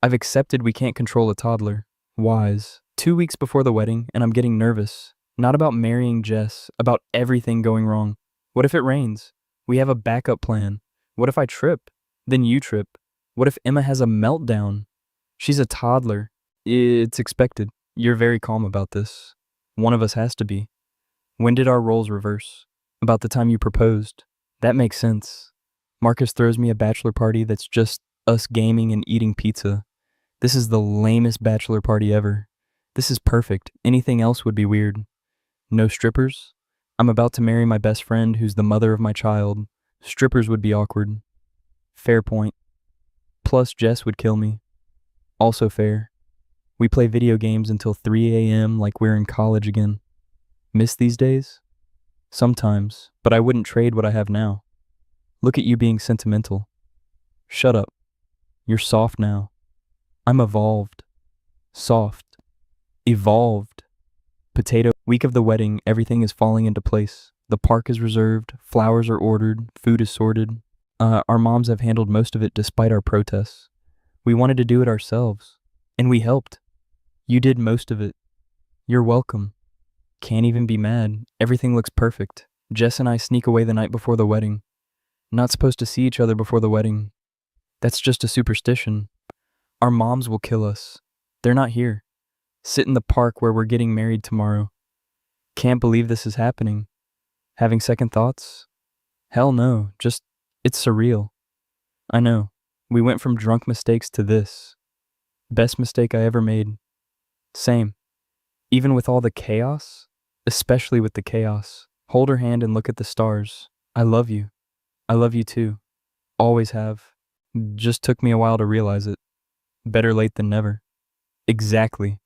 I've accepted we can't control a toddler. Wise. 2 weeks before the wedding, and I'm getting nervous. Not about marrying Jess, about everything going wrong. What if it rains? We have a backup plan. What if I trip? Then you trip. What if Emma has a meltdown? She's a toddler. It's expected. You're very calm about this. One of us has to be. When did our roles reverse? About the time you proposed. That makes sense. Marcus throws me a bachelor party that's just us gaming and eating pizza. This is the lamest bachelor party ever. This is perfect. Anything else would be weird. No strippers? I'm about to marry my best friend who's the mother of my child. Strippers would be awkward. Fair point. Plus, Jess would kill me. Also fair. We play video games until 3 a.m. like we're in college again. Miss these days? Sometimes, but I wouldn't trade what I have now. Look at you being sentimental. Shut up. You're soft now. I'm evolved. Soft. Evolved. Potato. Week of the wedding, everything is falling into place. The park is reserved, flowers are ordered, food is sorted. Our moms have handled most of it despite our protests. We wanted to do it ourselves, and we helped. You did most of it. You're welcome. Can't even be mad. Everything looks perfect. Jess and I sneak away the night before the wedding. Not supposed to see each other before the wedding. That's just a superstition. Our moms will kill us. They're not here. Sit in the park where we're getting married tomorrow. Can't believe this is happening. Having second thoughts? Hell no, it's surreal. I know. We went from drunk mistakes to this. Best mistake I ever made. Same. Even with all the chaos, especially with the chaos, hold her hand and look at the stars. I love you. I love you too. Always have. Just took me a while to realize it. Better late than never. Exactly.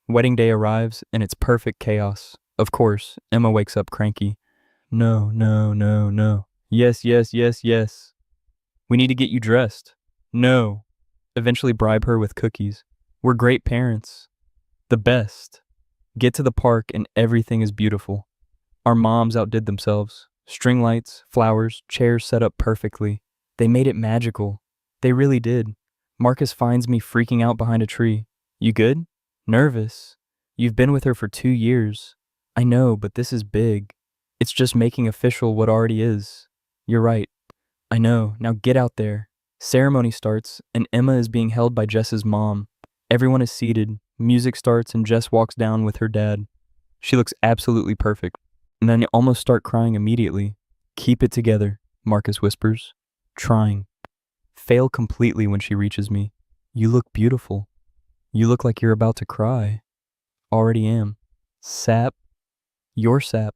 Wedding day arrives and it's perfect chaos. Of course, Emma wakes up cranky. No, no, no, no. Yes, yes, yes, yes. We need to get you dressed. No. Eventually bribe her with cookies. We're great parents. The best. Get to the park and everything is beautiful. Our moms outdid themselves. String lights, flowers, chairs set up perfectly. They made it magical. They really did. Marcus finds me freaking out behind a tree. You good? Nervous. You've been with her for 2 years. I know, but this is big. It's just making official what already is. You're right. I know. Now get out there. Ceremony starts, and Emma is being held by Jess's mom. Everyone is seated. Music starts, and Jess walks down with her dad. She looks absolutely perfect. And then I almost start crying immediately. Keep it together, Marcus whispers. Trying. Fail completely when she reaches me. You look beautiful. You look like you're about to cry. Already am. Sap. Your sap.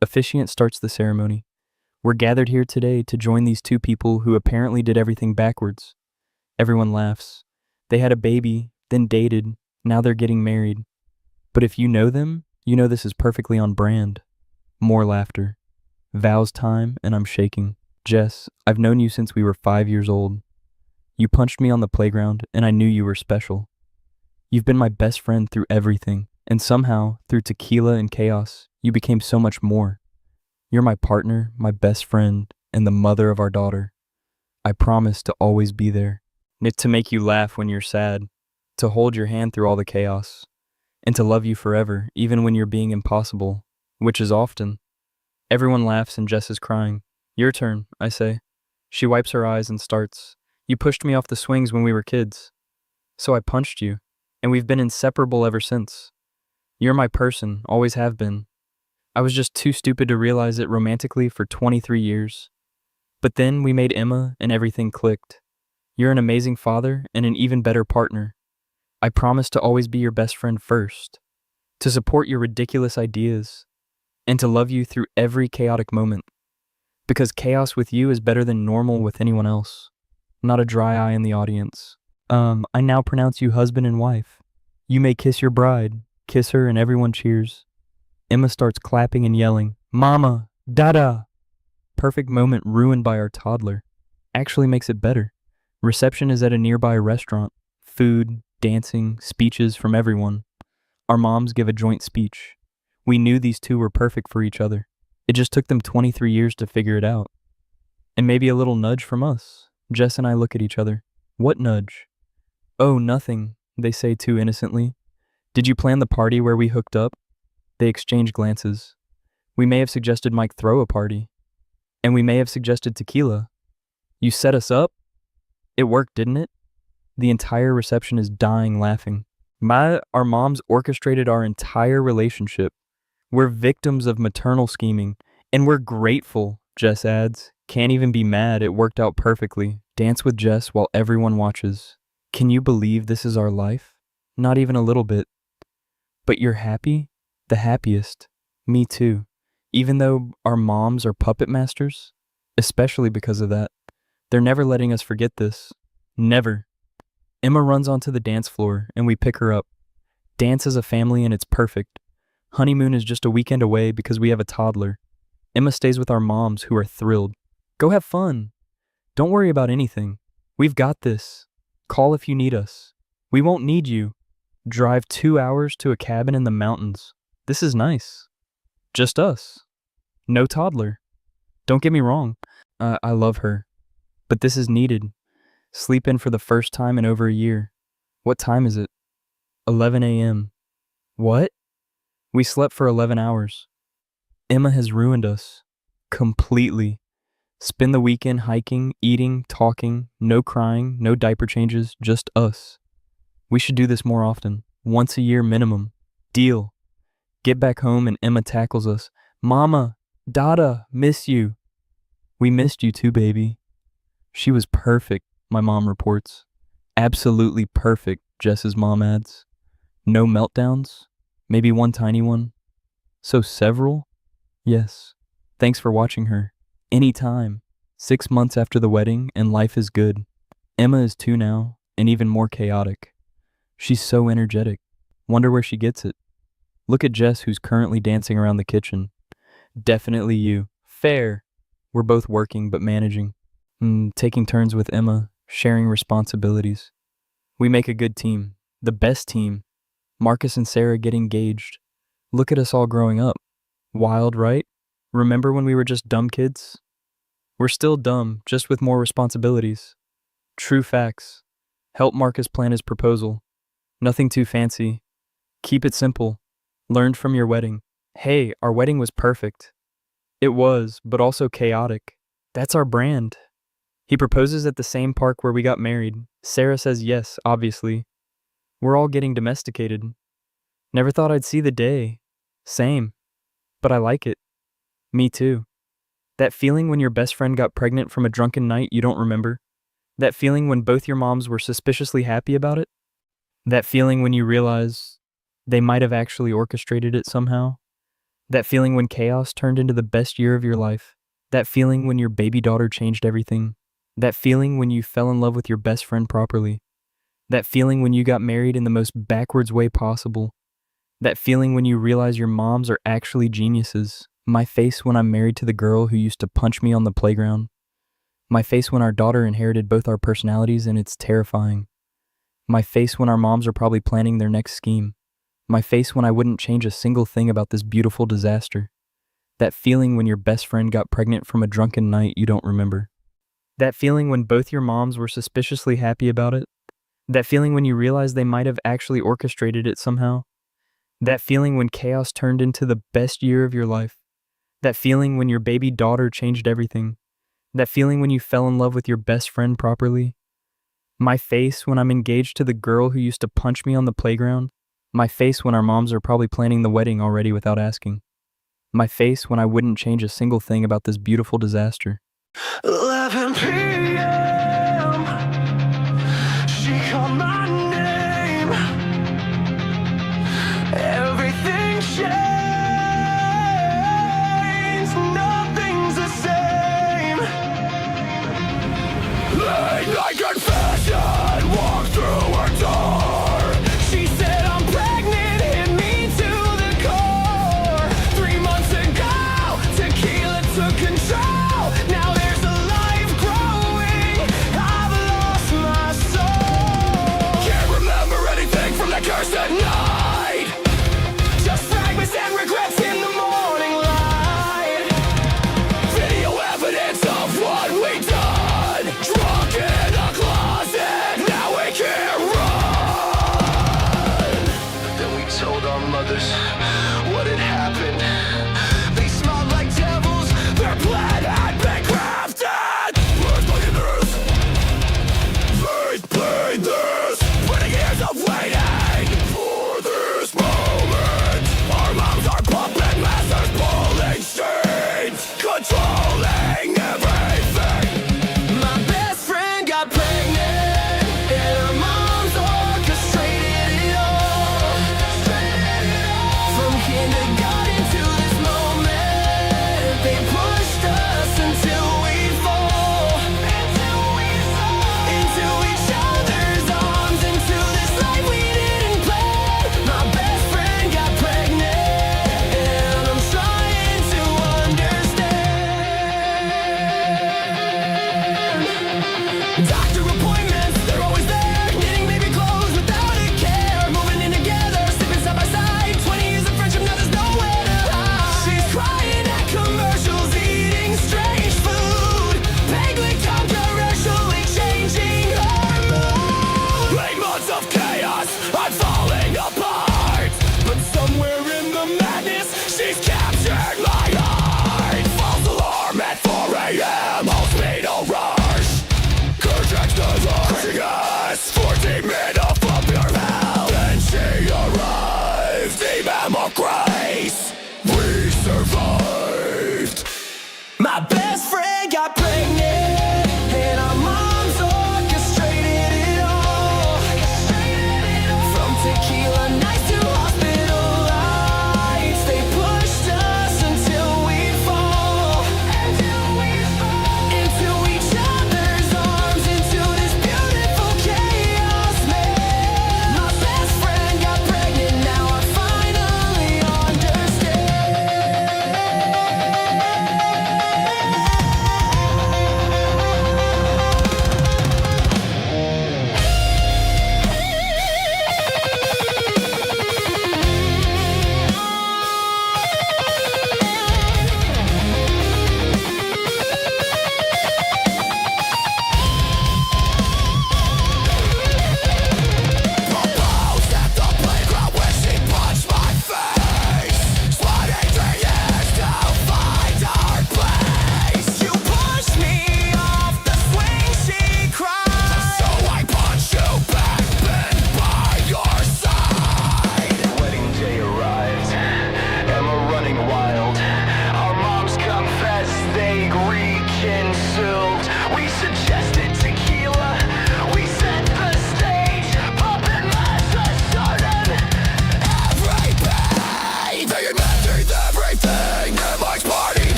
Officiant starts the ceremony. We're gathered here today to join these two people who apparently did everything backwards. Everyone laughs. They had a baby, then dated, now they're getting married. But if you know them, you know this is perfectly on brand. More laughter. Vows time, and I'm shaking. Jess, I've known you since we were 5 years old. You punched me on the playground, and I knew you were special. You've been my best friend through everything, and somehow, through tequila and chaos, you became so much more. You're my partner, my best friend, and the mother of our daughter. I promise to always be there. To make you laugh when you're sad, to hold your hand through all the chaos, and to love you forever, even when you're being impossible, which is often. Everyone laughs and Jess is crying. Your turn, I say. She wipes her eyes and starts. You pushed me off the swings when we were kids. So I punched you, and we've been inseparable ever since. You're my person, always have been. I was just too stupid to realize it romantically for 23 years. But then we made Emma and everything clicked. You're an amazing father and an even better partner. I promise to always be your best friend first, to support your ridiculous ideas, and to love you through every chaotic moment. Because chaos with you is better than normal with anyone else. Not a dry eye in the audience. I now pronounce you husband and wife. You may kiss your bride. Kiss her and everyone cheers. Emma starts clapping and yelling, Mama! Dada! Perfect moment ruined by our toddler. Actually makes it better. Reception is at a nearby restaurant. Food, dancing, speeches from everyone. Our moms give a joint speech. We knew these two were perfect for each other. It just took them 23 years to figure it out. And maybe a little nudge from us. Jess and I look at each other. What nudge? Oh, nothing, they say too innocently. Did you plan the party where we hooked up? They exchange glances. We may have suggested Mike throw a party. And we may have suggested tequila. You set us up? It worked, didn't it? The entire reception is dying laughing. Our moms orchestrated our entire relationship. We're victims of maternal scheming, and we're grateful, Jess adds. Can't even be mad, it worked out perfectly. Dance with Jess while everyone watches. Can you believe this is our life? Not even a little bit. But you're happy? The happiest. Me too. Even though our moms are puppet masters? Especially because of that. They're never letting us forget this. Never. Emma runs onto the dance floor and we pick her up. Dance as a family and it's perfect. Honeymoon is just a weekend away because we have a toddler. Emma stays with our moms who are thrilled. Go have fun. Don't worry about anything. We've got this. Call if you need us. We won't need you. Drive 2 hours to a cabin in the mountains. This is nice. Just us. No toddler. Don't get me wrong. I love her. But this is needed. Sleep in for the first time in over a year. What time is it? 11 a.m. What? We slept for 11 hours. Emma has ruined us. Completely. Spend the weekend hiking, eating, talking, no crying, no diaper changes, just us. We should do this more often. Once a year minimum. Deal. Get back home and Emma tackles us. Mama, Dada, miss you. We missed you too, baby. She was perfect, my mom reports. Absolutely perfect, Jess's mom adds. No meltdowns? Maybe one tiny one? So several? Yes. Thanks for watching her. Anytime. 6 months after the wedding and life is good. Emma is 2 now, and even more chaotic. She's so energetic. Wonder where she gets it. Look at Jess, who's currently dancing around the kitchen. Definitely you. Fair. We're both working but managing. Taking turns with Emma, sharing responsibilities. We make a good team. The best team. Marcus and Sarah get engaged. Look at us all growing up. Wild, right? Remember when we were just dumb kids? We're still dumb, just with more responsibilities. True facts. Help Marcus plan his proposal. Nothing too fancy. Keep it simple. Learned from your wedding. Hey, our wedding was perfect. It was, but also chaotic. That's our brand. He proposes at the same park where we got married. Sarah says yes, obviously. We're all getting domesticated. Never thought I'd see the day. Same. But I like it. Me too. That feeling when your best friend got pregnant from a drunken night you don't remember? That feeling when both your moms were suspiciously happy about it? That feeling when you realize they might have actually orchestrated it somehow? That feeling when chaos turned into the best year of your life? That feeling when your baby daughter changed everything? That feeling when you fell in love with your best friend properly? That feeling when you got married in the most backwards way possible? That feeling when you realize your moms are actually geniuses? My face when I'm married to the girl who used to punch me on the playground? My face when our daughter inherited both our personalities and it's terrifying? My face when our moms are probably planning their next scheme? My face when I wouldn't change a single thing about this beautiful disaster? That feeling when your best friend got pregnant from a drunken night you don't remember? That feeling when both your moms were suspiciously happy about it? That feeling when you realize they might have actually orchestrated it somehow? That feeling when chaos turned into the best year of your life? That feeling when your baby daughter changed everything? That feeling when you fell in love with your best friend properly? My face when I'm engaged to the girl who used to punch me on the playground? My face when our moms are probably planning the wedding already without asking? My face when I wouldn't change a single thing about this beautiful disaster? 11 p.m.